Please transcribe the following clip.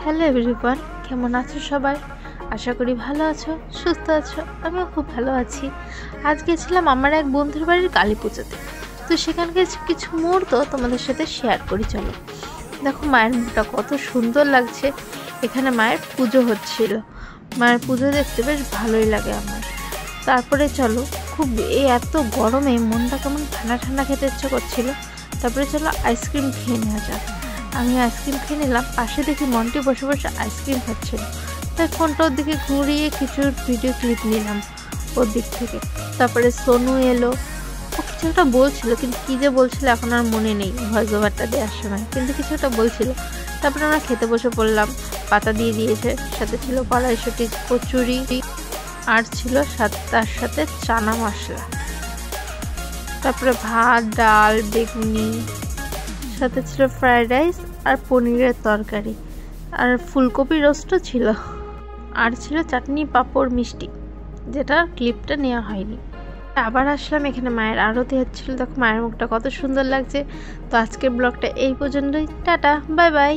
Hello everyone, কেমন আছো সবাই? আশা করি ভালো আছো, সুস্থ আছো। আমিও খুব ভালো আছি। আজ গেছিলাম আমার এক বন্ধুর বাড়ির কালী পুজোতে। তো সেখানকার কিছু মুহূর্ত তোমাদের সাথে শেয়ার করি। চলো দেখো মায়ের মুখটা কত সুন্দর লাগছে। এখানে মায়ের পুজো হচ্ছিল। মায়ের পুজো দেখতে বেশ ভালোই লাগে আমার। তারপরে চলো, খুব এত গরমে মনটা কেমন ঠান্ডা ঠান্ডা খেতে ইচ্ছে করছিল। তারপরে চলো আইসক্রিম খেয়ে নেওয়া যাক। আমি আইসক্রিম খেয়ে নিলাম। পাশে দেখি মন্টি বসে বসে আইসক্রিম খাচ্ছিল। তাই ফোনটা ওর দিকে ঘুরিয়ে কিছু ভিডিও ক্লিপ নিলাম ওর দিক থেকে। তারপরে সোনু এলো। ও কিছু একটা বলছিল, কিন্তু কী যে বলছিল এখন আর মনে নেই ভয়েস ওভারটা দেওয়ার সময়, কিন্তু কিছু একটা বলছিল। তারপরে আমরা খেতে বসে পড়লাম। পাতা দিয়ে দিয়েছে, সাথে ছিল কড়াইশুঁটি, কচুরি, আর ছিল তার সাথে চানা মশলা। তারপরে ভাত, ডাল, বেগুনি, সাথে ছিল ফ্রায়েড রাইস আর পনিরের তরকারি, আর ফুলকপি রোস্টও ছিল, আর ছিল চাটনি, পাঁপড়, মিষ্টি, যেটা ক্লিপটা নেওয়া হয়নি। আবার আসলাম, এখানে মায়ের আরতি হচ্ছিল। দেখো মায়ের মুখটা কত সুন্দর লাগছে। তো আজকের ব্লগটা এই পর্যন্তই। Tata, bye bye.